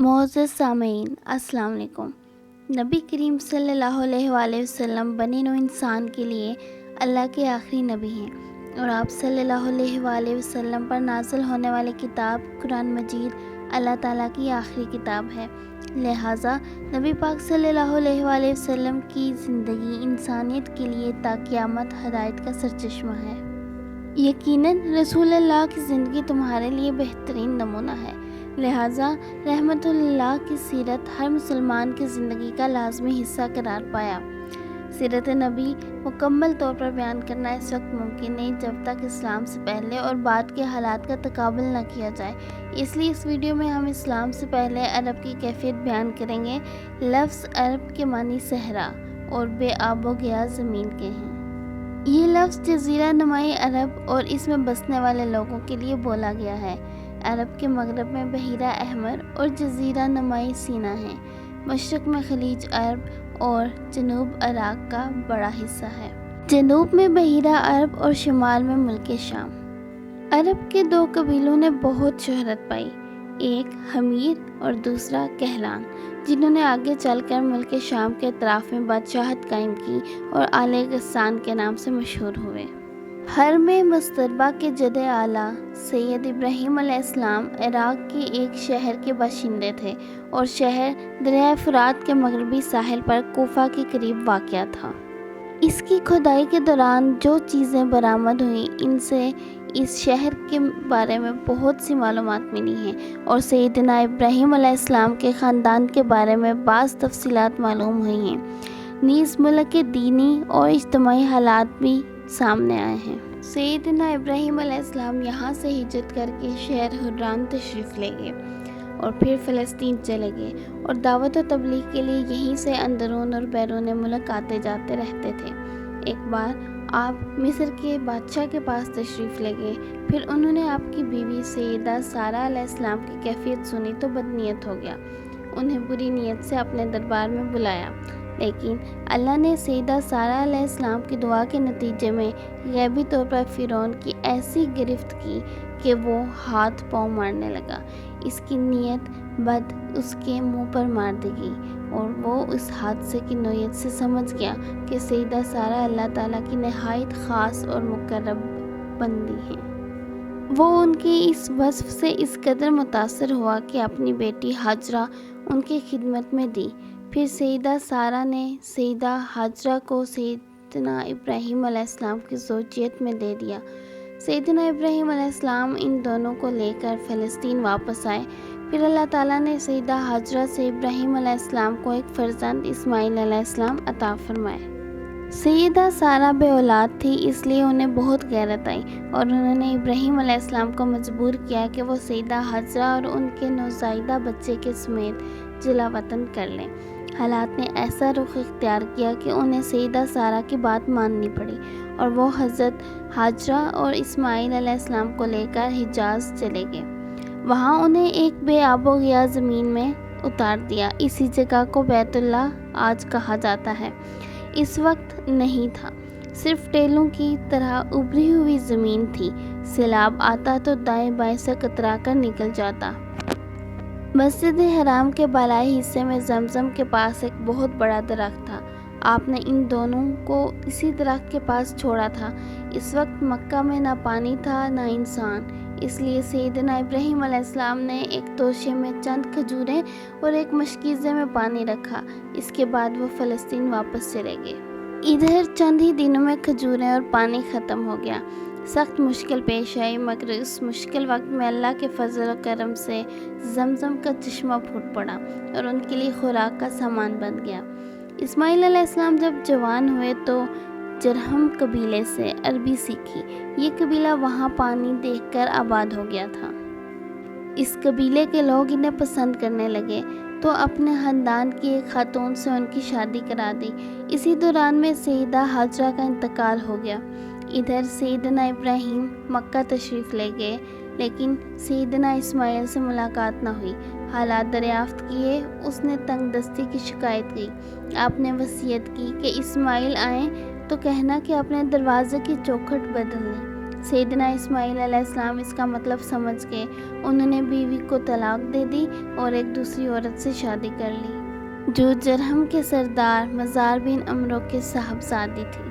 معزز سامعین، السلام علیکم۔ نبی کریم صلی اللہ علیہ وآلہ وسلم بنی نوع انسان کے لیے اللہ کے آخری نبی ہیں، اور آپ صلی اللہ علیہ وآلہ وسلم پر نازل ہونے والی کتاب قرآن مجید اللہ تعالیٰ کی آخری کتاب ہے۔ لہٰذا نبی پاک صلی اللہ علیہ وآلہ وسلم کی زندگی انسانیت کے لیے تا قیامت ہدایت کا سرچشمہ ہے۔ یقیناً رسول اللہ کی زندگی تمہارے لیے بہترین نمونہ ہے، لہٰذا رحمت اللہ کی سیرت ہر مسلمان کی زندگی کا لازمی حصہ قرار پایا۔ سیرت نبی مکمل طور پر بیان کرنا اس وقت ممکن نہیں جب تک اسلام سے پہلے اور بعد کے حالات کا تقابل نہ کیا جائے، اس لیے اس ویڈیو میں ہم اسلام سے پہلے عرب کی کیفیت بیان کریں گے۔ لفظ عرب کے معنی صحرا اور بے آب و گیا زمین کے ہیں۔ یہ لفظ جزیرہ نمائی عرب اور اس میں بسنے والے لوگوں کے لیے بولا گیا ہے۔ عرب کے مغرب میں بحیرہ احمر اور جزیرہ نمائی سینا ہے، مشرق میں خلیج عرب اور جنوب عراق کا بڑا حصہ ہے۔ جنوب میں بحیرہ عرب اور شمال میں ملک شام۔ عرب کے دو قبیلوں نے بہت شہرت پائی، ایک حمیر اور دوسرا کہلان، جنہوں نے آگے چل کر ملک شام کے اطراف میں بادشاہت قائم کی اور آل غسان کے نام سے مشہور ہوئے۔ حرم مستربہ کے جد اعلیٰ سید ابراہیم علیہ السلام عراق کے ایک شہر کے باشندے تھے، اور شہر دریائے فرات کے مغربی ساحل پر کوفہ کے قریب واقع تھا۔ اس کی کھدائی کے دوران جو چیزیں برآمد ہوئیں ان سے اس شہر کے بارے میں بہت سی معلومات ملی ہیں، اور سیدنا ابراہیم علیہ السلام کے خاندان کے بارے میں بعض تفصیلات معلوم ہوئی ہیں، نیز ملک کے دینی اور اجتماعی حالات بھی سامنے آئے ہیں۔ سیدنا ابراہیم علیہ السلام یہاں سے ہجرت کر کے شہر حران تشریف لے گئے اور پھر فلسطین چلے گئے، اور دعوت و تبلیغ کے لیے یہیں سے اندرون اور بیرون ملک آتے جاتے رہتے تھے۔ ایک بار آپ مصر کے بادشاہ کے پاس تشریف لے گئے، پھر انہوں نے آپ کی بیوی سیدہ سارہ علیہ السلام کی کیفیت سنی تو بدنیت ہو گیا، انہیں بری نیت سے اپنے دربار میں بلایا، لیکن اللہ نے سیدہ سارہ علیہ السلام کی دعا کے نتیجے میں غیبی طور پر فرعون کی ایسی گرفت کی کہ وہ ہاتھ پاؤں مارنے لگا۔ اس کی نیت بد اس کے منہ پر مار دی گئی، اور وہ اس حادثے کی نوعیت سے سمجھ گیا کہ سیدہ سارہ اللہ تعالیٰ کی نہایت خاص اور مقرب بندی ہیں۔ وہ ان کی اس وصف سے اس قدر متاثر ہوا کہ اپنی بیٹی ہاجرہ ان کی خدمت میں دی۔ پھر سیدہ سارہ نے سیدہ ہاجرہ کو سیدنا ابراہیم علیہ السلام کی زوجیت میں دے دیا۔ سیدنا ابراہیم علیہ السلام ان دونوں کو لے کر فلسطین واپس آئے۔ پھر اللہ تعالیٰ نے سیدہ ہاجرہ سے ابراہیم علیہ السلام کو ایک فرزند اسماعیل علیہ السلام عطا فرمائے۔ سیدہ سارہ بے اولاد تھی، اس لیے انہیں بہت غیرت آئی، اور انہوں نے ابراہیم علیہ السلام کو مجبور کیا کہ وہ سیدہ ہاجرہ اور ان کے نوزائیدہ بچے کے سمیت جلا وطن کر لیں۔ حالات نے ایسا رخ اختیار کیا کہ انہیں سیدہ سارہ کی بات ماننی پڑی، اور وہ حضرت ہاجرہ اور اسماعیل علیہ السلام کو لے کر حجاز چلے گئے۔ وہاں انہیں ایک بے آب و گیا زمین میں اتار دیا۔ اسی جگہ کو بیت اللہ آج کہا جاتا ہے۔ اس وقت نہیں تھا، صرف ٹیلوں کی طرح ابری ہوئی زمین تھی، سیلاب آتا تو دائیں بائیں سے کترا کر نکل جاتا۔ مسجد حرام کے بالائی حصے میں زمزم کے پاس ایک بہت بڑا درخت تھا، آپ نے ان دونوں کو اسی درخت کے پاس چھوڑا تھا۔ اس وقت مکہ میں نہ پانی تھا نہ انسان، اس لیے سیدنا ابراہیم علیہ السلام نے ایک توشے میں چند کھجوریں اور ایک مشکیزے میں پانی رکھا۔ اس کے بعد وہ فلسطین واپس چلے گئے۔ ادھر چند ہی دنوں میں کھجوریں اور پانی ختم ہو گیا۔ سخت مشکل پیش آئی، مگر اس مشکل وقت میں اللہ کے فضل و کرم سے زمزم کا چشمہ پھوٹ پڑا اور ان کے لیے خوراک کا سامان بن گیا۔ اسماعیل علیہ السلام جب جوان ہوئے تو جرہم قبیلے سے عربی سیکھی۔ یہ قبیلہ وہاں پانی دیکھ کر آباد ہو گیا تھا۔ اس قبیلے کے لوگ انہیں پسند کرنے لگے تو اپنے خاندان کی ایک خاتون سے ان کی شادی کرا دی۔ اسی دوران میں سیدہ ہاجرہ کا انتقال ہو گیا۔ ادھر سیدنا ابراہیم مکہ تشریف لے گئے، لیکن سیدنا اسماعیل سے ملاقات نہ ہوئی۔ حالات دریافت کیے، اس نے تنگ دستی کی شکایت کی۔ آپ نے وصیت کی کہ اسماعیل آئیں تو کہنا کہ اپنے دروازے کی چوکھٹ بدل لیں۔ سیدنا اسماعیل علیہ السلام اس کا مطلب سمجھ گئے۔ انہوں نے بیوی کو طلاق دے دی اور ایک دوسری عورت سے شادی کر لی، جو جرہم کے سردار مزار بن عمرو کے صاحبزادی تھی۔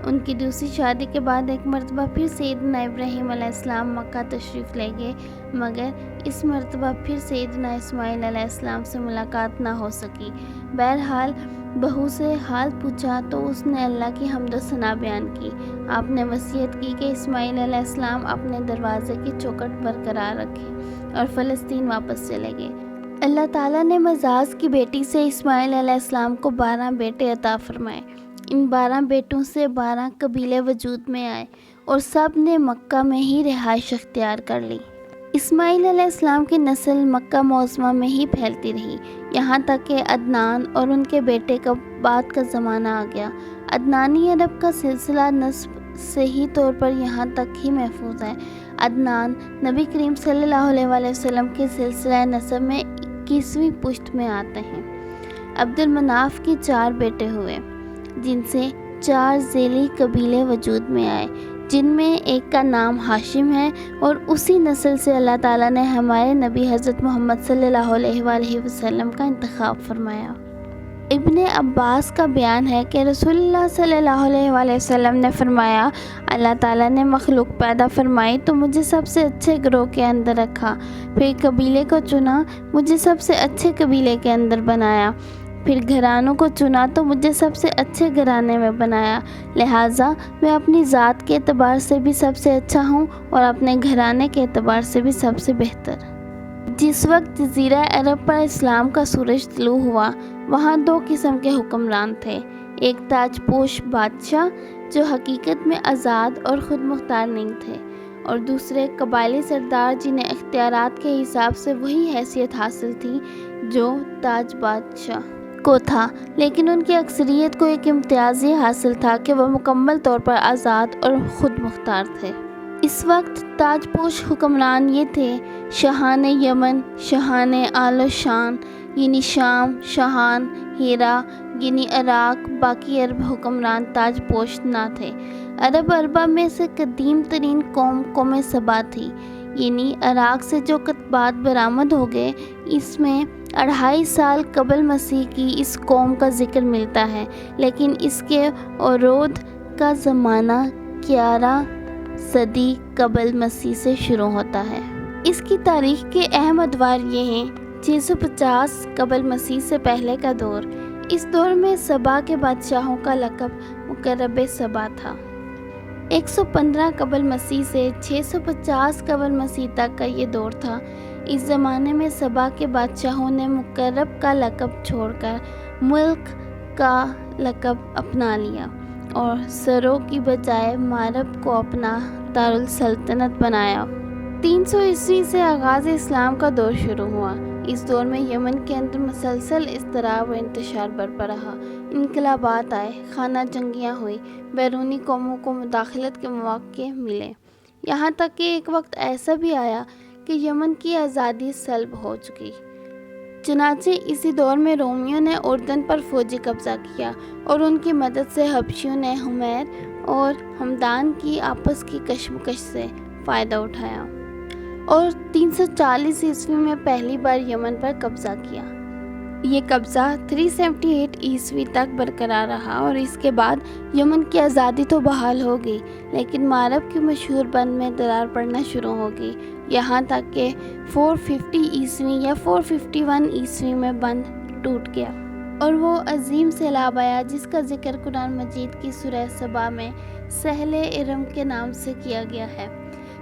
ان کی دوسری شادی کے بعد ایک مرتبہ پھر سیدنا ابراہیم علیہ السلام مکہ تشریف لے گئے، مگر اس مرتبہ پھر سیدنا اسماعیل علیہ السلام سے ملاقات نہ ہو سکی۔ بہرحال بہو سے حال پوچھا تو اس نے اللہ کی حمد و ثنا بیان کی۔ آپ نے وصیت کی کہ اسماعیل علیہ السلام اپنے دروازے کی چوکھٹ برقرار رکھیں اور فلسطین واپس چلے گئے۔ اللہ تعالیٰ نے مزاز کی بیٹی سے اسماعیل علیہ السلام کو 12 بیٹے عطا فرمائے۔ ان 12 بیٹوں سے 12 قبیلے وجود میں آئے اور سب نے مکہ میں ہی رہائش اختیار کر لی۔ اسماعیل علیہ السلام کی نسل مکہ معظمہ میں ہی پھیلتی رہی، یہاں تک کہ عدنان اور ان کے بیٹے کا بعد کا زمانہ آ گیا۔ عدنانی عرب کا سلسلہ نسب صحیح طور پر یہاں تک ہی محفوظ ہے۔ عدنان نبی کریم صلی اللہ علیہ وآلہ وسلم کے سلسلہ نسب میں 21ویں پشت میں آتے ہیں۔ عبد المناف کے 4 بیٹے ہوئے، جن سے 4 ذیلی قبیلے وجود میں آئے، جن میں ایک کا نام ہاشم ہے، اور اسی نسل سے اللہ تعالیٰ نے ہمارے نبی حضرت محمد صلی اللہ علیہ وآلہ وسلم کا انتخاب فرمایا۔ ابن عباس کا بیان ہے کہ رسول اللہ صلی اللہ علیہ وآلہ وسلم نے فرمایا، اللہ تعالیٰ نے مخلوق پیدا فرمائی تو مجھے سب سے اچھے گروہ کے اندر رکھا، پھر قبیلے کو چنا، مجھے سب سے اچھے قبیلے کے اندر بنایا، پھر گھرانوں کو چنا تو مجھے سب سے اچھے گھرانے میں بنایا، لہٰذا میں اپنی ذات کے اعتبار سے بھی سب سے اچھا ہوں اور اپنے گھرانے کے اعتبار سے بھی سب سے بہتر۔ جس وقت جزیرہ عرب پر اسلام کا سورج طلوع ہوا، وہاں 2 قسم کے حکمران تھے، ایک تاج پوش بادشاہ جو حقیقت میں آزاد اور خود مختار نہیں تھے، اور دوسرے قبائلی سردار جنہیں اختیارات کے حساب سے وہی حیثیت حاصل تھی جو تاج بادشاہ کو تھا، لیکن ان کی اکثریت کو ایک امتیاز یہ حاصل تھا کہ وہ مکمل طور پر آزاد اور خود مختار تھے۔ اس وقت تاج پوش حکمران یہ تھے: شاہان یمن، شاہان آل و شان یعنی شام، شاہان ہیرا یعنی عراق۔ باقی عرب حکمران تاج پوش نہ تھے۔ عرب اربا میں سے قدیم ترین قوم سبا تھی، یعنی عراق سے جو کتبات برآمد ہو گئے، اس میں 2.5 سال قبل مسیح کی اس قوم کا ذکر ملتا ہے، لیکن اس کے عروج کا زمانہ 11 صدی قبل مسیح سے شروع ہوتا ہے۔ اس کی تاریخ کے اہم ادوار یہ ہیں: 650 قبل مسیح سے پہلے کا دور، اس دور میں سبا کے بادشاہوں کا لقب مقرب سبا تھا۔ 115 قبل مسیح سے 650 قبل مسیح تک کا یہ دور تھا۔ اس زمانے میں سبا کے بادشاہوں نے مقرب کا لقب چھوڑ کر ملک کا لقب اپنا لیا اور سرو کی بجائے مارب کو اپنا دارالسلطنت بنایا۔ 300 عیسوی سے آغاز اسلام کا دور شروع ہوا۔ اس دور میں یمن کے اندر مسلسل اضطراب و انتشار برپا رہا، انقلابات آئے، خانہ جنگیاں ہوئی، بیرونی قوموں کو مداخلت کے مواقع ملے، یہاں تک کہ ایک وقت ایسا بھی آیا کہ یمن کی آزادی سلب ہو چکی۔ چنانچہ اسی دور میں رومیوں نے اردن پر فوجی قبضہ کیا اور ان کی مدد سے حبشیوں نے حمیر اور ہمدان کی آپس کی کشمکش سے فائدہ اٹھایا اور 340 عیسوی میں پہلی بار یمن پر قبضہ کیا۔ یہ قبضہ 378 عیسوی تک برقرار رہا اور اس کے بعد یمن کی آزادی تو بحال ہو گئی، لیکن مارب کی مشہور بند میں درار پڑنا شروع ہو گئی، یہاں تک کہ 450 عیسوی یا 451 عیسوی میں بند ٹوٹ گیا اور وہ عظیم سیلاب آیا جس کا ذکر قرآن مجید کی سورہ سبا میں سہل ارم کے نام سے کیا گیا ہے۔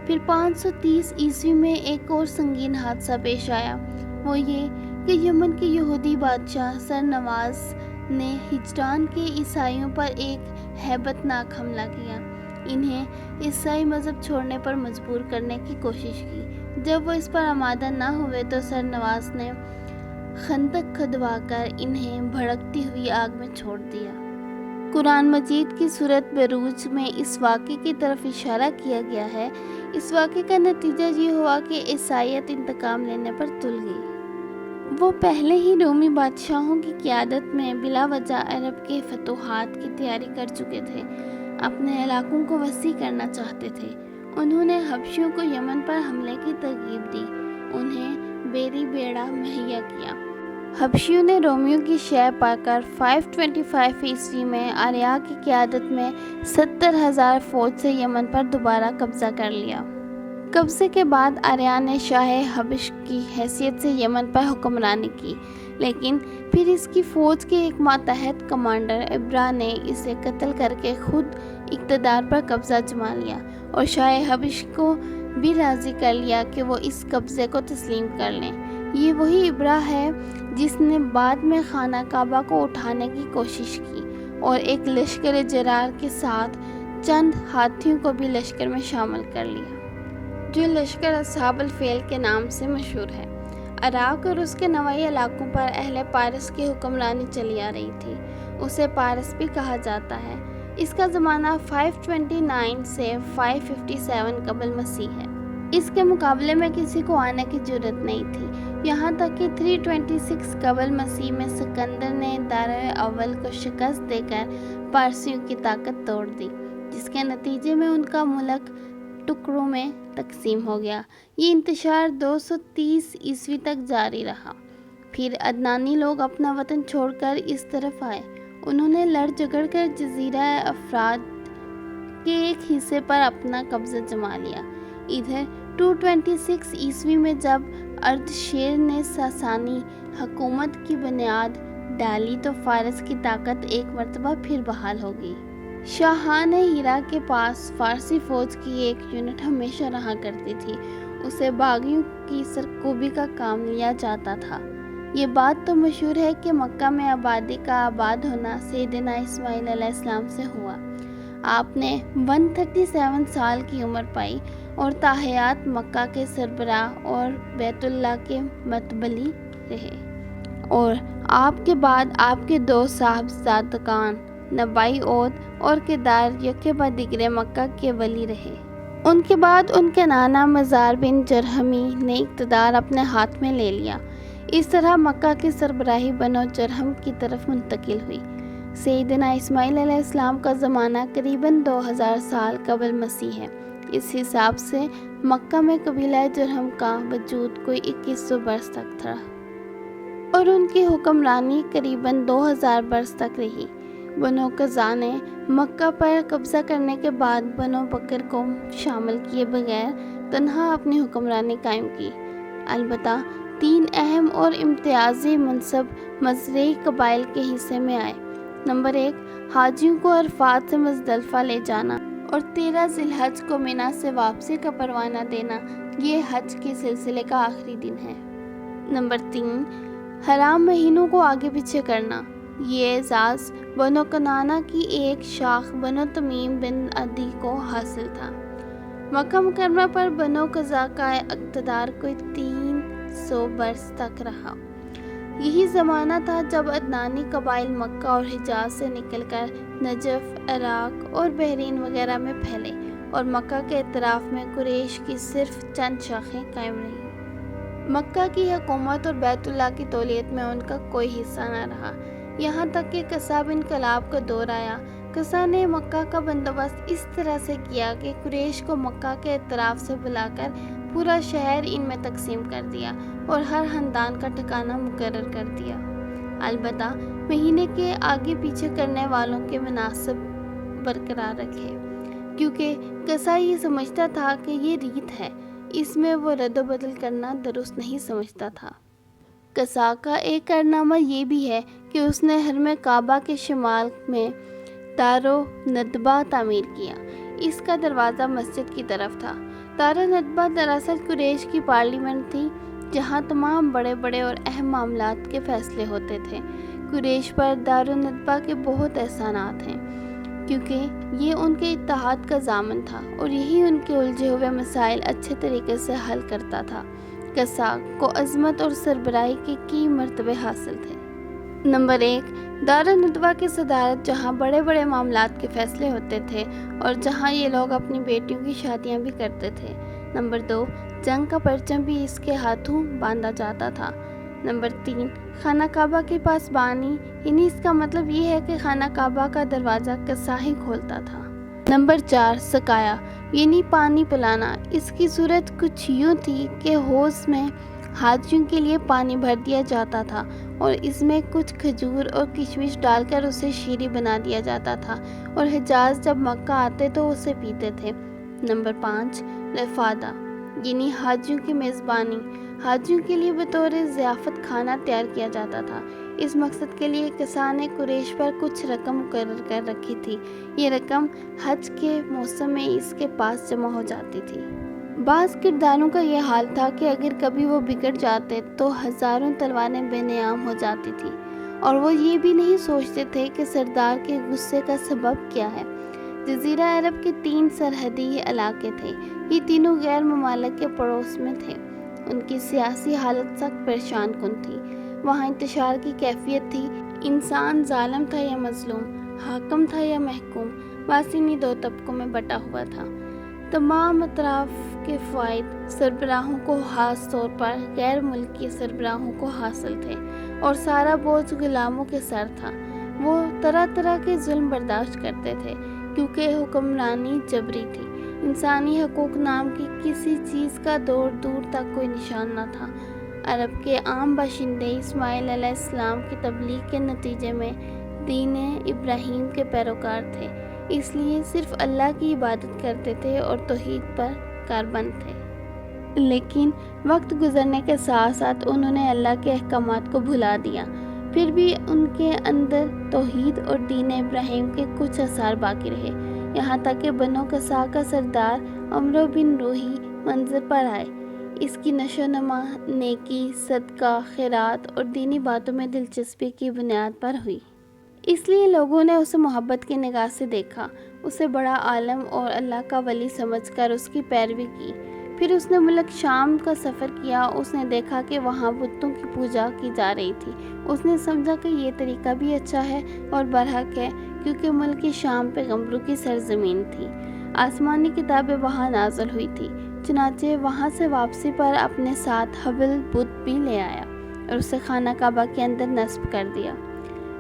پھر 530 عیسوی میں ایک اور سنگین حادثہ پیش آیا، وہ یہ کہ یمن کے یہودی بادشاہ سرنواز نے ہجران کے عیسائیوں پر ایک ہیبت ناک حملہ کیا، انہیں عیسائی مذہب چھوڑنے پر مجبور کرنے کی کوشش کی۔ جب وہ اس پر آمادہ نہ ہوئے تو سرنواز نے خندق کھدوا کر انہیں بھڑکتی ہوئی آگ میں چھوڑ دیا۔ قرآن مجید کی سورۃ بروج میں اس واقعے کی طرف اشارہ کیا گیا ہے۔ اس واقعے کا نتیجہ یہ ہوا کہ عیسائیت انتقام لینے پر تل گئی۔ وہ پہلے ہی رومی بادشاہوں کی قیادت میں بلا وجہ عرب کے فتوحات کی تیاری کر چکے تھے، اپنے علاقوں کو وسیع کرنا چاہتے تھے۔ انہوں نے حبشیوں کو یمن پر حملے کی ترغیب دی، انہیں بیری بیڑا مہیا کیا۔ حبشیوں نے رومیوں کی شہ پا کر 525 عیسوی میں آریہ کی قیادت میں 70,000 فوج سے یمن پر دوبارہ قبضہ کر لیا۔ قبضے کے بعد آریہ نے شاہ حبش کی حیثیت سے یمن پر حکمرانی کی، لیکن پھر اس کی فوج کے ایک ماتحت کمانڈر ابرا نے اسے قتل کر کے خود اقتدار پر قبضہ جما لیا اور شاہ حبش کو بھی راضی کر لیا کہ وہ اس قبضے کو تسلیم کر لیں۔ یہ وہی ابرا ہے جس نے بعد میں خانہ کعبہ کو اٹھانے کی کوشش کی اور ایک لشکر جرار کے ساتھ چند ہاتھیوں کو بھی لشکر میں شامل کر لیا، جو لشکر اصحاب الفیل کے نام سے مشہور ہے۔ عراق اور اس کے نواحی علاقوں پر اہل پارس کی حکمرانی چلی آ رہی تھی، اسے پارس بھی کہا جاتا ہے۔ اس کا زمانہ 529 سے 557 قبل مسیح ہے۔ اس کے مقابلے میں کسی کو آنے کی جرت نہیں تھی، یہاں تک کہ 326 قبل مسیح میں سکندر نے دارِ اول کو شکست دے کر پارسیوں کی طاقت توڑ دی، جس کے نتیجے میں ان کا ملک ٹکڑوں میں تقسیم ہو گیا۔ یہ انتشار 230 عیسوی تک جاری رہا۔ پھر عدنانی لوگ اپنا وطن چھوڑ کر اس طرف آئے، انہوں نے لڑ جھگڑ کر جزیرہ افراد کے ایک حصے پر اپنا قبضہ جما لیا۔ ادھر 226 عیسوی میں جب اردشیر نے ساسانی حکومت کی بنیاد ڈالی تو فارس کی طاقت ایک مرتبہ پھر بحال ہو گئی۔ شاہان ہیرا کے پاس فارسی فوج کی ایک یونٹ ہمیشہ رہا کرتی تھی، اسے باغیوں کی سرکوبی کا کام لیا جاتا تھا۔ یہ بات تو مشہور ہے کہ مکہ میں آبادی کا آباد ہونا سیدنا اسماعیل علیہ السلام سے ہوا۔ آپ نے 137 سال کی عمر پائی اور تاحیات مکہ کے سربراہ اور بیت اللہ کے متولی رہے، اور آپ کے بعد آپ کے 2 صاحبزادگان نبائی عود اور کدار یکے بعد دیگرے مکہ کے ولی رہے۔ ان کے بعد ان کے نانا مزار بن جرہمی نے اقتدار اپنے ہاتھ میں لے لیا۔ اس طرح مکہ کی سربراہی بنو جرہم کی طرف منتقل ہوئی۔ سیدنا اسماعیل علیہ السلام کا زمانہ قریباً 2000 سال قبل مسیح ہے۔ اس حساب سے مکہ میں قبیلہ جرہم کا وجود کوئی 2100 برس تک تھا اور ان کی حکمرانی قریباً 2000 برس تک رہی۔ بنو قزا نے مکہ پر قبضہ کرنے کے بعد بنو بکر کو شامل کیے بغیر تنہا اپنی حکمرانی قائم کی۔ البتہ 3 اہم اور امتیازی منصب مزرعی قبائل کے حصے میں آئے۔ نمبر 1، حاجیوں کو عرفات سے مزدلفہ لے جانا اور 13 ذی الحج کو منی سے واپسی کا پروانہ دینا، یہ حج کے سلسلے کا آخری دن ہے۔ نمبر 3، حرام مہینوں کو آگے پیچھے کرنا، یہ اعزاز بنو کنانہ کی ایک شاخ بنو تمیم بن عدی کو حاصل تھا۔ مکہ مکرمہ پر بنو قزا کا اقتدار کوئی 300 برس تک رہا۔ یہی زمانہ تھا جب عدنانی قبائل مکہ اور حجاز سے نکل کر نجف، عراق اور بحرین وغیرہ میں پھیلے اور مکہ کے اطراف میں قریش کی صرف چند شاخیں قائم رہیں۔ مکہ کی حکومت اور بیت اللہ کی تولیت میں ان کا کوئی حصہ نہ رہا، یہاں تک کہ قصہ انقلاب کا دور آیا۔ قصہ نے مکہ کا بندوبست اس طرح سے کیا کہ قریش کو مکہ کے اطراف سے بلا کر پورا شہر ان میں تقسیم کر دیا اور ہر خاندان کا ٹھکانہ مقرر کر دیا۔ البتہ مہینے کے آگے پیچھے کرنے والوں کے مناسب برقرار رکھے، کیونکہ قصہ یہ سمجھتا تھا کہ یہ ریت ہے، اس میں وہ رد و بدل کرنا درست نہیں سمجھتا تھا۔ قصہ کا ایک کارنامہ یہ بھی ہے کہ اس نے حرم کعبہ کے شمال میں دار و ندبہ تعمیر کیا۔ اس کا دروازہ مسجد کی طرف تھا۔ دار و ندبہ دراصل قریش کی پارلیمنٹ تھی، جہاں تمام بڑے بڑے اور اہم معاملات کے فیصلے ہوتے تھے۔ قریش پر دار و ندبہ کے بہت احسانات ہیں، کیونکہ یہ ان کے اتحاد کا ضامن تھا اور یہی ان کے الجھے ہوئے مسائل اچھے طریقے سے حل کرتا تھا۔ قصہ کو عظمت اور سربراہی کے کئی مرتبے حاصل تھے۔ نمبر 1، دار و ندوہ کی صدارت، جہاں بڑے بڑے معاملات کے فیصلے ہوتے تھے اور جہاں یہ لوگ اپنی بیٹیوں کی شادیاں بھی کرتے تھے۔ نمبر 2، جنگ کا پرچم بھی اس کے ہاتھوں باندھا جاتا تھا۔ نمبر 3، خانہ کعبہ کے پاس بانی، یعنی اس کا مطلب یہ ہے کہ خانہ کعبہ کا دروازہ قصہ ہی کھولتا تھا۔ نمبر 4 سقایا یعنی پانی پلانا۔ اس کی صورت کچھ یوں تھی کہ حوض میں حاجیوں کے لیے پانی بھر دیا جاتا تھا اور اس میں کچھ کھجور اور کشمش ڈال کر اسے شیریں بنا دیا جاتا تھا اور حجاز جب مکہ آتے تو اسے پیتے تھے۔ نمبر 5 رفادہ یعنی حاجیوں کی میزبانی۔ حاجیوں کے لیے بطور ضیافت کھانا تیار کیا جاتا تھا۔ اس مقصد کے لیے کسان قریش پر کچھ رقم مقرر کر رکھی تھی۔ یہ رقم حج کے موسم میں اس کے پاس جمع ہو جاتی تھی۔ بعض کرداروں کا یہ حال تھا کہ اگر کبھی وہ بگڑ جاتے تو ہزاروں تلواریں بے نیام ہو جاتی تھیں اور وہ یہ بھی نہیں سوچتے تھے کہ سردار کے غصے کا سبب کیا ہے۔ جزیرہ عرب کے 3 سرحدی علاقے تھے۔ یہ تینوں غیر ممالک کے پڑوس میں تھے۔ ان کی سیاسی حالت سخت پریشان کن تھی۔ وہاں انتشار کی کیفیت تھی۔ انسان ظالم تھا یا مظلوم، حاکم تھا یا محکوم، بس انہی 2 طبقوں میں بٹا ہوا تھا۔ تمام اطراف کے فوائد سربراہوں کو، خاص طور پر غیر ملکی سربراہوں کو حاصل تھے اور سارا بوجھ غلاموں کے سر تھا۔ وہ طرح طرح کے ظلم برداشت کرتے تھے کیونکہ حکمرانی جبری تھی۔ انسانی حقوق نام کی کسی چیز کا دور دور تک کوئی نشان نہ تھا۔ عرب کے عام باشندے اسماعیل علیہ السلام کی تبلیغ کے نتیجے میں دین ابراہیم کے پیروکار تھے، اس لیے صرف اللہ کی عبادت کرتے تھے اور توحید پر کاربند تھے۔ لیکن وقت گزرنے کے ساتھ ساتھ انہوں نے اللہ کے احکامات کو بھلا دیا۔ پھر بھی ان کے اندر توحید اور دین ابراہیم کے کچھ آثار باقی رہے، یہاں تک کہ بنو قصا کا سردار عمرو بن روحی منظر پر آئے۔ اس کی نشو و نما نیکی، صدقہ، خیرات اور دینی باتوں میں دلچسپی کی بنیاد پر ہوئی۔ اس لیے لوگوں نے اسے محبت کی نگاہ سے دیکھا، اسے بڑا عالم اور اللہ کا ولی سمجھ کر اس کی پیروی کی۔ پھر اس نے ملک شام کا سفر کیا۔ اس نے دیکھا کہ وہاں بتوں کی پوجا کی جا رہی تھی۔ اس نے سمجھا کہ یہ طریقہ بھی اچھا ہے اور برحق ہے کیونکہ ملک شام پیغمبروں کی سرزمین تھی۔ آسمانی کتابیں وہاں نازل ہوئی تھی، چنانچہ وہاں سے واپسی پر اپنے ساتھ حبل بت بھی لے آیا اور اسے خانہ کعبہ کے اندر نصب کر دیا۔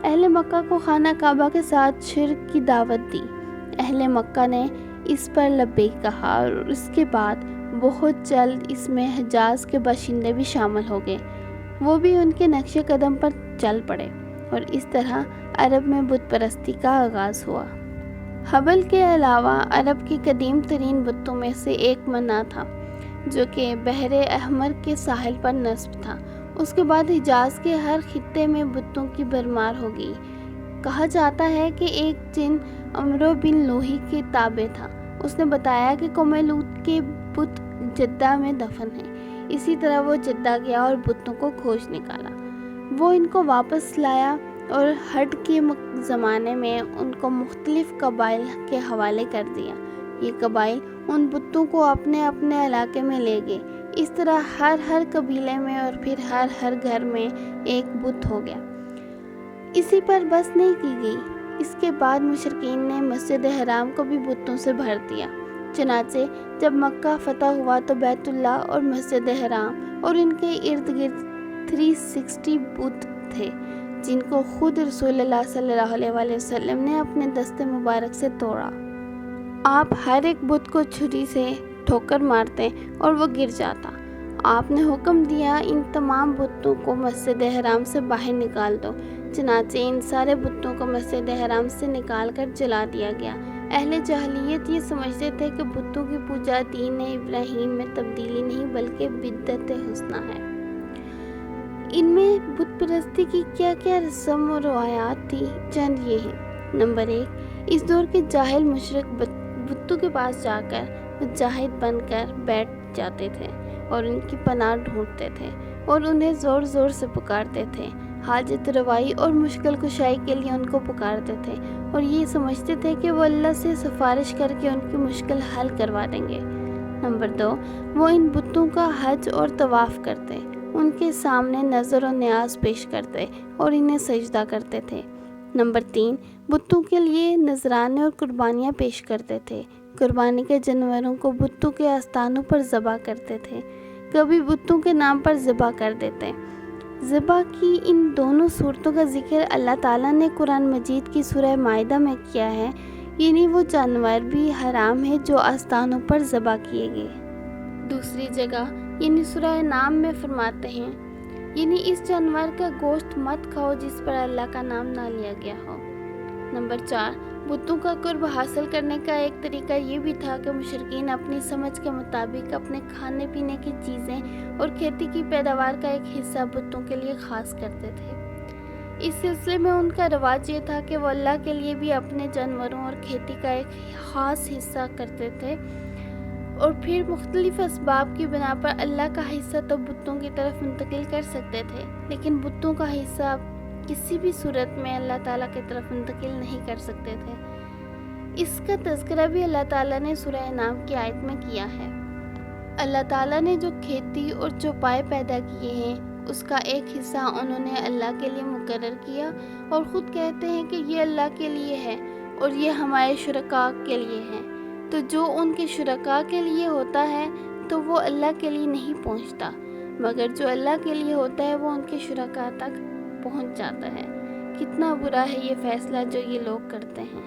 اہل مکہ کو خانہ کعبہ کے ساتھ شرک کی دعوت دی۔ اہل مکہ نے اس پر لبیک کہا اور اس کے بعد بہت جلد اس میں حجاز کے باشندے بھی شامل ہو گئے۔ وہ بھی ان کے نقش قدم پر چل پڑے اور اس طرح عرب میں بت پرستی کا آغاز ہوا۔ حبل کے علاوہ عرب کی قدیم ترین بتوں میں سے ایک منہ تھا جو کہ بحر احمر کے ساحل پر نصب تھا۔ اس کے بعد حجاز کے ہر خطے میں بتوں کی بھرمار ہو گئی۔ کہا جاتا ہے کہ ایک جن عمرو بن لوہی کے تابع تھا۔ اس نے بتایا کہ قوم لوط کے بت جدہ میں دفن ہیں۔ اسی طرح وہ جدہ گیا اور بتوں کو کھوج نکالا۔ وہ ان کو واپس لایا اور ہڈ کے زمانے میں ان کو مختلف قبائل کے حوالے کر دیا۔ یہ قبائل ان بتوں کو اپنے اپنے علاقے میں لے گئے۔ اس طرح ہر قبیلے میں اور پھر ہر گھر میں ایک بت ہو گیا۔ اسی پر بس نہیں کی گئی، اس کے بعد مشرکین نے مسجد حرام کو بھی بتوں سے بھر دیا۔ چنانچہ جب مکہ فتح ہوا تو بیت اللہ اور مسجد حرام اور ان کے ارد گرد 360 بت تھے جن کو خود رسول اللہ صلی اللہ علیہ وسلم نے اپنے دست مبارک سے توڑا۔ آپ ہر ایک بت کو چھری سے ٹھوکر مارتے اور وہ گر جاتا۔ آپ نے حکم دیا ان تمام بتوں کو مسجد حرام سے باہر نکال دو۔ چنانچہ ان سارے بتوں کو مسجد حرام سے نکال کر جلا دیا گیا۔ اہل جاہلیت یہ سمجھتے تھے کہ بتوں کی پوجا دین ابراہیم میں تبدیلی نہیں بلکہ بدعت حسنہ ہے۔ ان میں بت پرستی کی کیا کیا رسم و روایات تھی، چند یہ ہیں۔ نمبر 1، اس دور کے جاہل مشرک بتوں کے پاس جا کر مجاہد بن کر بیٹھ جاتے تھے اور ان کی پناہ ڈھونڈتے تھے اور انہیں زور زور سے پکارتے تھے۔ حاجت روائی اور مشکل کشائی کے لیے ان کو پکارتے تھے اور یہ سمجھتے تھے کہ وہ اللہ سے سفارش کر کے ان کی مشکل حل کروا دیں گے۔ نمبر 2، وہ ان بتوں کا حج اور طواف کرتے، ان کے سامنے نظر و نیاز پیش کرتے اور انہیں سجدہ کرتے تھے۔ نمبر 3، بتوں کے لیے نذرانے اور قربانیاں پیش کرتے تھے۔ قربانی کے جانوروں کو بتوں کے آستانوں پر ذبح کرتے تھے، کبھی بتوں کے نام پر ذبح کر دیتے۔ ذبح کی ان دونوں صورتوں کا ذکر اللہ تعالیٰ نے قرآن مجید کی سورہ مائدہ میں کیا ہے۔ یعنی وہ جانور بھی حرام ہیں جو آستانوں پر ذبح کیے گئے۔ دوسری جگہ یعنی سورہ انعام میں فرماتے ہیں یعنی اس جانور کا گوشت مت کھاؤ جس پر اللہ کا نام نہ لیا گیا ہو۔ نمبر 4، بتوں کا قرب حاصل کرنے کا ایک طریقہ یہ بھی تھا کہ مشرکین اپنی سمجھ کے مطابق اپنے کھانے پینے کی چیزیں اور کھیتی کی پیداوار کا ایک حصہ بتوں کے لیے خاص کرتے تھے۔ اس سلسلے میں ان کا رواج یہ تھا کہ وہ اللہ کے لیے بھی اپنے جانوروں اور کھیتی کا ایک خاص حصہ کرتے تھے، اور پھر مختلف اسباب کی بنا پر اللہ کا حصہ تو بتوں کی طرف منتقل کر سکتے تھے، لیکن بتوں کا حصہ کسی بھی صورت میں اللہ تعالیٰ کی طرف منتقل نہیں کر سکتے تھے۔ اس کا تذکرہ بھی اللہ تعالیٰ نے سورہ انعام کی آیت میں کیا ہے۔ اللہ تعالیٰ نے جو کھیتی اور چوپائے پیدا کیے ہیں اس کا ایک حصہ انہوں نے اللہ کے لیے مقرر کیا، اور خود کہتے ہیں کہ یہ اللہ کے لیے ہے اور یہ ہمارے شرکاء کے لیے ہے۔ تو جو ان کے شرکاء کے لیے ہوتا ہے تو وہ اللہ کے لیے نہیں پہنچتا، مگر جو اللہ کے لیے ہوتا ہے وہ ان کے شرکاء تک پہنچ جاتا ہے۔ کتنا برا ہے یہ فیصلہ جو یہ لوگ کرتے ہیں۔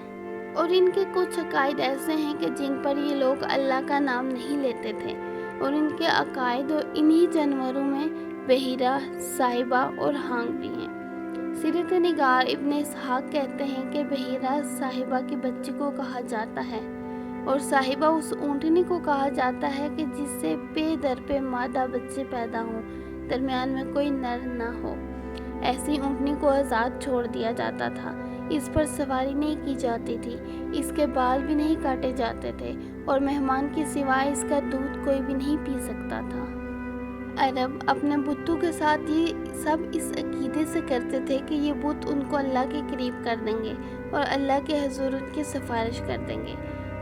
اور ان کے کچھ عقائد ایسے ہیں کہ جن پر یہ لوگ اللہ کا نام نہیں لیتے تھے، اور ان کے عقائد اور انہی جانوروں میں بحیرہ، صاحبہ اور ہانگ بھی ہیں۔ سیرت نگار ابن اسحاق کہتے ہیں کہ بحیرہ صاحبہ کی بچی کو کہا جاتا ہے، اور صاحبہ اس اونٹنی کو کہا جاتا ہے کہ جس سے پے در پہ مادہ بچے پیدا ہوں، درمیان میں کوئی نر نہ ہو۔ ایسی اونٹنی کو آزاد چھوڑ دیا جاتا تھا، اس پر سواری نہیں کی جاتی تھی، اس کے بال بھی نہیں کاٹے جاتے تھے، اور مہمان کے سوائے اس کا دودھ کوئی بھی نہیں پی سکتا تھا۔ عرب اپنے بتوں کے ساتھ یہ سب اس عقیدے سے کرتے تھے کہ یہ بت ان کو اللہ کے قریب کر دیں گے اور اللہ کے حضور ان کی سفارش کر دیں گے۔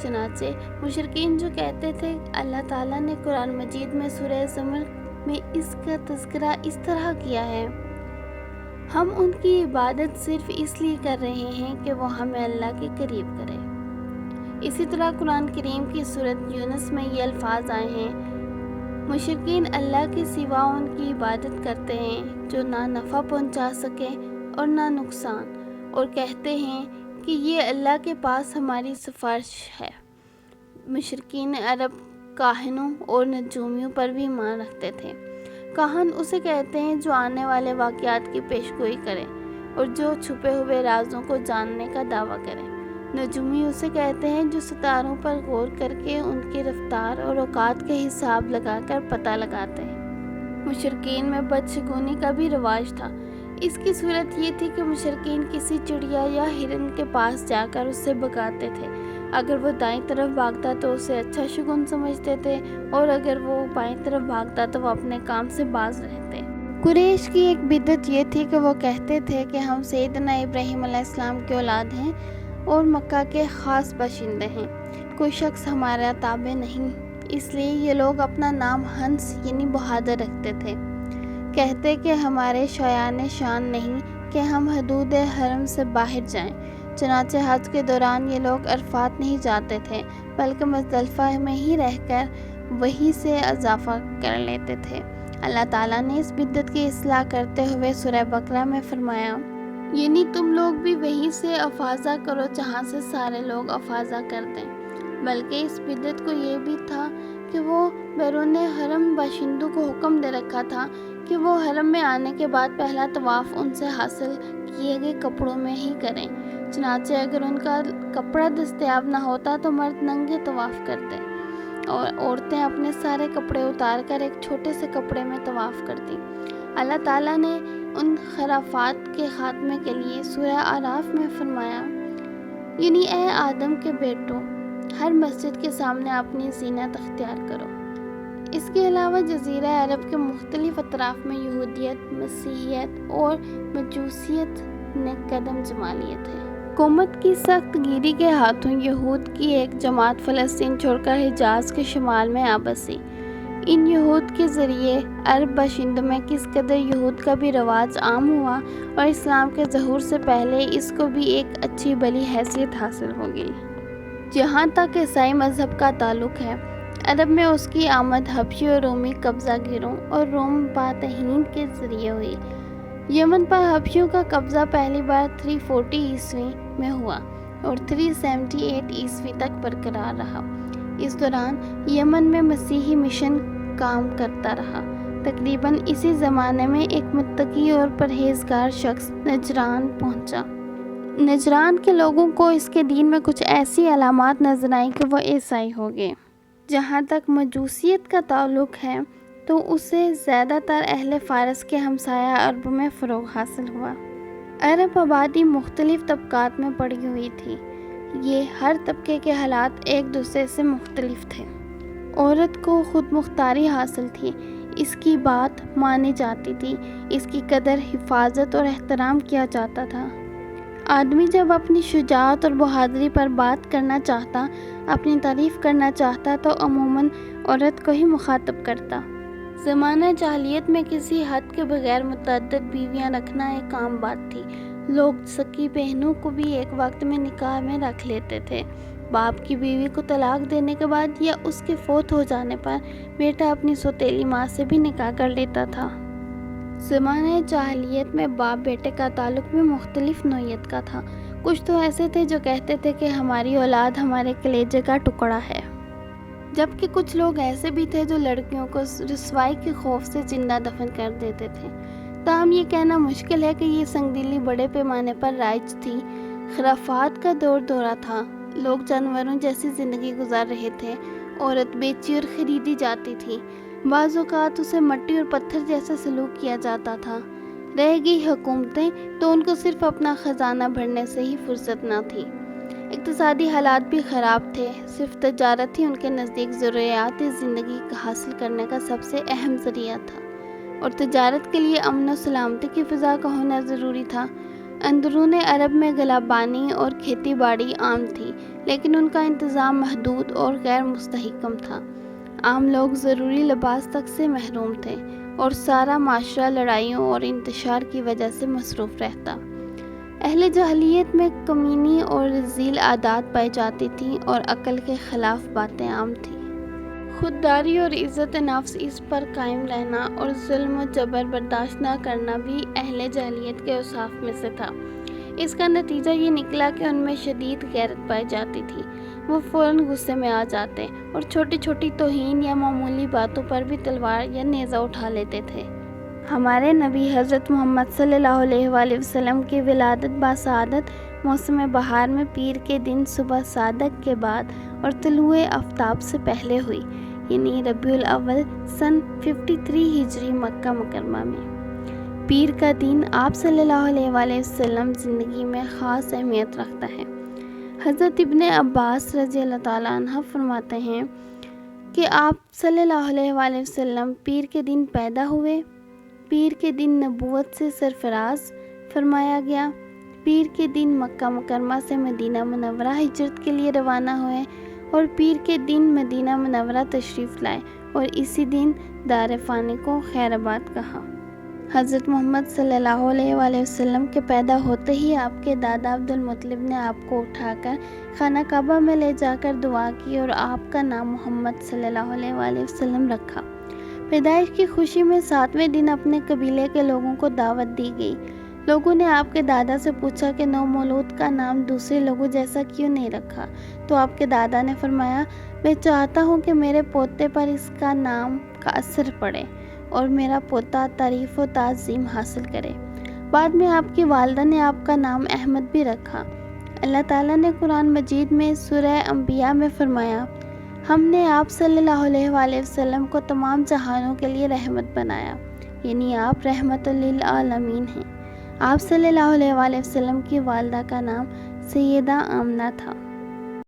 چنانچہ مشرکین جو کہتے تھے اللہ تعالیٰ نے قرآن مجید میں سورہ زمر میں اس کا تذکرہ اس طرح کیا ہے، ہم ان کی عبادت صرف اس لیے کر رہے ہیں کہ وہ ہمیں اللہ کے قریب کرے۔ اسی طرح قرآن کریم کی سورۃ یونس میں یہ الفاظ آئے ہیں، مشرکین اللہ کے سوا ان کی عبادت کرتے ہیں جو نہ نفع پہنچا سکے اور نہ نقصان، اور کہتے ہیں کہ یہ اللہ کے پاس ہماری سفارش ہے۔ مشرکین عرب کاہنوں اور نجومیوں پر بھی ایمان رکھتے تھے۔ کاہن اسے کہتے ہیں جو آنے والے واقعات کی پیشگوئی کرے اور جو چھپے ہوئے رازوں کو جاننے کا دعویٰ کرے۔ نجومی اسے کہتے ہیں جو ستاروں پر غور کر کے ان کی رفتار اور اوقات کے حساب لگا کر پتہ لگاتے ہیں۔ مشرکین میں بدشگونی کا بھی رواج تھا۔ اس کی صورت یہ تھی کہ مشرکین کسی چڑیا یا ہرن کے پاس جا کر اسے بھگاتے تھے۔ اگر وہ دائیں طرف بھاگتا تو اسے اچھا شگون سمجھتے تھے، اور اگر وہ بائیں طرف بھاگتا تو وہ اپنے کام سے باز رہتے۔ قریش کی ایک بدعت یہ تھی کہ وہ کہتے تھے کہ ہم سیدنا ابراہیم علیہ السلام کی اولاد ہیں اور مکہ کے خاص باشندے ہیں، کوئی شخص ہمارا تابع نہیں۔ اس لیے یہ لوگ اپنا نام ہنس یعنی بہادر رکھتے تھے۔ کہتے کہ ہمارے شایان شان نہیں کہ ہم حدود حرم سے باہر جائیں۔ چنانچہ حج کے دوران یہ لوگ عرفات نہیں جاتے تھے، بلکہ مزدلفہ میں ہی رہ کر وہیں سے اضافہ کر لیتے تھے۔ اللہ تعالیٰ نے اس بدعت کی اصلاح کرتے ہوئے سورہ بقرہ میں فرمایا، یعنی تم لوگ بھی وہیں سے افاضہ کرو جہاں سے سارے لوگ افاضہ کرتے ہیں۔ بلکہ اس بدعت کو یہ بھی تھا کہ وہ بیرون حرم باشندوں کو حکم دے رکھا تھا کہ وہ حرم میں آنے کے بعد پہلا طواف ان سے حاصل کیے گئے کپڑوں میں ہی کریں۔ چنانچہ اگر ان کا کپڑا دستیاب نہ ہوتا تو مرد ننگے طواف کرتے، اور عورتیں اپنے سارے کپڑے اتار کر ایک چھوٹے سے کپڑے میں طواف کرتی۔ اللہ تعالیٰ نے ان خرافات کے خاتمے کے لیے سورہ اعراف میں فرمایا، یعنی اے آدم کے بیٹوں، ہر مسجد کے سامنے اپنی زینت اختیار کرو۔ اس کے علاوہ جزیرہ عرب کے مختلف اطراف میں یہودیت، مسیحیت اور مجوسیت نے قدم جما لیے تھے۔ حکومت کی سخت گیری کے ہاتھوں یہود کی ایک جماعت فلسطین چھوڑ کر حجاز کے شمال میں آ بسی۔ ان یہود کے ذریعے عرب باشندوں میں کس قدر یہود کا بھی رواج عام ہوا، اور اسلام کے ظہور سے پہلے اس کو بھی ایک اچھی بھلی حیثیت حاصل ہو گئی۔ جہاں تک عیسائی مذہب کا تعلق ہے، عرب میں اس کی آمد حبشی اور رومی قبضہ گیروں اور روم فاتحین کے ذریعے ہوئی۔ یمن پر حبشیوں کا قبضہ پہلی بار 340 عیسوی میں ہوا، اور 378 عیسوی تک برقرار رہا۔ اس دوران یمن میں مسیحی مشن کام کرتا رہا۔ تقریباً اسی زمانے میں ایک متقی اور پرہیزگار شخص نجران پہنچا۔ نجران کے لوگوں کو اس کے دین میں کچھ ایسی علامات نظر آئیں کہ وہ عیسائی ہو گئے۔ جہاں تک مجوسیت کا تعلق ہے تو اسے زیادہ تر اہل فارس کے ہمسایہ عرب میں فروغ حاصل ہوا۔ عرب آبادی مختلف طبقات میں پڑی ہوئی تھی۔ یہ ہر طبقے کے حالات ایک دوسرے سے مختلف تھے۔ عورت کو خود مختاری حاصل تھی، اس کی بات مانی جاتی تھی، اس کی قدر، حفاظت اور احترام کیا جاتا تھا۔ آدمی جب اپنی شجاعت اور بہادری پر بات کرنا چاہتا، اپنی تعریف کرنا چاہتا تو عموماً عورت کو ہی مخاطب کرتا۔ زمانہ جاہلیت میں کسی حد کے بغیر متعدد بیویاں رکھنا ایک عام بات تھی۔ لوگ سکی بہنوں کو بھی ایک وقت میں نکاح میں رکھ لیتے تھے۔ باپ کی بیوی کو طلاق دینے کے بعد یا اس کے فوت ہو جانے پر بیٹا اپنی سوتیلی ماں سے بھی نکاح کر لیتا تھا۔ زمانہ جاہلیت میں باپ بیٹے کا تعلق بھی مختلف نوعیت کا تھا۔ کچھ تو ایسے تھے جو کہتے تھے کہ ہماری اولاد ہمارے کلیجے کا ٹکڑا ہے، جبکہ کچھ لوگ ایسے بھی تھے جو لڑکیوں کو رسوائی کے خوف سے زندہ دفن کر دیتے تھے۔ تاہم یہ کہنا مشکل ہے کہ یہ سنگ دلی بڑے پیمانے پر رائج تھی۔ خرافات کا دور دورہ تھا، لوگ جانوروں جیسی زندگی گزار رہے تھے۔ عورت بیچی اور خریدی جاتی تھی، بعض اوقات اسے مٹی اور پتھر جیسا سلوک کیا جاتا تھا۔ رہ گئی حکومتیں تو ان کو صرف اپنا خزانہ بھرنے سے ہی فرصت نہ تھی۔ اقتصادی حالات بھی خراب تھے، صرف تجارت ہی ان کے نزدیک ضروریات زندگی حاصل کرنے کا سب سے اہم ذریعہ تھا، اور تجارت کے لیے امن و سلامتی کی فضا کا ہونا ضروری تھا۔ اندرون عرب میں گلابانی اور کھیتی باڑی عام تھی، لیکن ان کا انتظام محدود اور غیر مستحکم تھا۔ عام لوگ ضروری لباس تک سے محروم تھے، اور سارا معاشرہ لڑائیوں اور انتشار کی وجہ سے مصروف رہتا۔ اہل جاہلیت میں کمینی اور ذیل عادات پائی جاتی تھیں اور عقل کے خلاف باتیں عام تھیں۔ خودداری اور عزت نفس اس پر قائم رہنا اور ظلم و جبر برداشت نہ کرنا بھی اہل جاہلیت کے اوصاف میں سے تھا۔ اس کا نتیجہ یہ نکلا کہ ان میں شدید غیرت پائی جاتی تھی۔ وہ فوراً غصے میں آ جاتے اور چھوٹی چھوٹی توہین یا معمولی باتوں پر بھی تلوار یا نیزہ اٹھا لیتے تھے۔ ہمارے نبی حضرت محمد صلی اللہ علیہ وآلہ وسلم کی ولادت باسعادت موسم بہار میں پیر کے دن صبح صادق کے بعد اور طلوع آفتاب سے پہلے ہوئی، یعنی ربیع الاول سن 53 ہجری مکہ مکرمہ میں۔ پیر کا دن آپ صلی اللہ علیہ وآلہ وسلم زندگی میں خاص اہمیت رکھتا ہے۔ حضرت ابن عباس رضی اللہ تعالیٰ عنہ فرماتے ہیں کہ آپ صلی اللہ علیہ وآلہ وسلم پیر کے دن پیدا ہوئے، پیر کے دن نبوت سے سرفراز فرمایا گیا، پیر کے دن مکہ مکرمہ سے مدینہ منورہ ہجرت کے لیے روانہ ہوئے اور پیر کے دن مدینہ منورہ تشریف لائے اور اسی دن دار فانی کو خیر آباد کہا۔ حضرت محمد صلی اللہ علیہ وآلہ وسلم کے پیدا ہوتے ہی آپ کے دادا عبد المطلب نے آپ کو اٹھا کر خانہ کعبہ میں لے جا کر دعا کی اور آپ کا نام محمد صلی اللہ علیہ وآلہ وسلم رکھا۔ پیدائش کی خوشی میں 7ویں دن اپنے قبیلے کے لوگوں کو دعوت دی گئی۔ لوگوں نے آپ کے دادا سے پوچھا کہ نومولود کا نام دوسرے لوگوں جیسا کیوں نہیں رکھا؟ تو آپ کے دادا نے فرمایا، میں چاہتا ہوں کہ میرے پوتے پر اس کا نام کا اثر پڑے اور میرا پوتا تعریف و تعظیم حاصل کرے۔ بعد میں آپ کی والدہ نے آپ کا نام احمد بھی رکھا۔ اللہ تعالیٰ نے قرآن مجید میں سورہ انبیاء میں فرمایا، ہم نے آپ صلی اللہ علیہ وآلہ وسلم کو تمام جہانوں کے لیے رحمت بنایا، یعنی آپ رحمت للعالمین ہیں۔ آپ صلی اللہ علیہ وآلہ وسلم کی والدہ کا نام سیدہ آمنہ تھا۔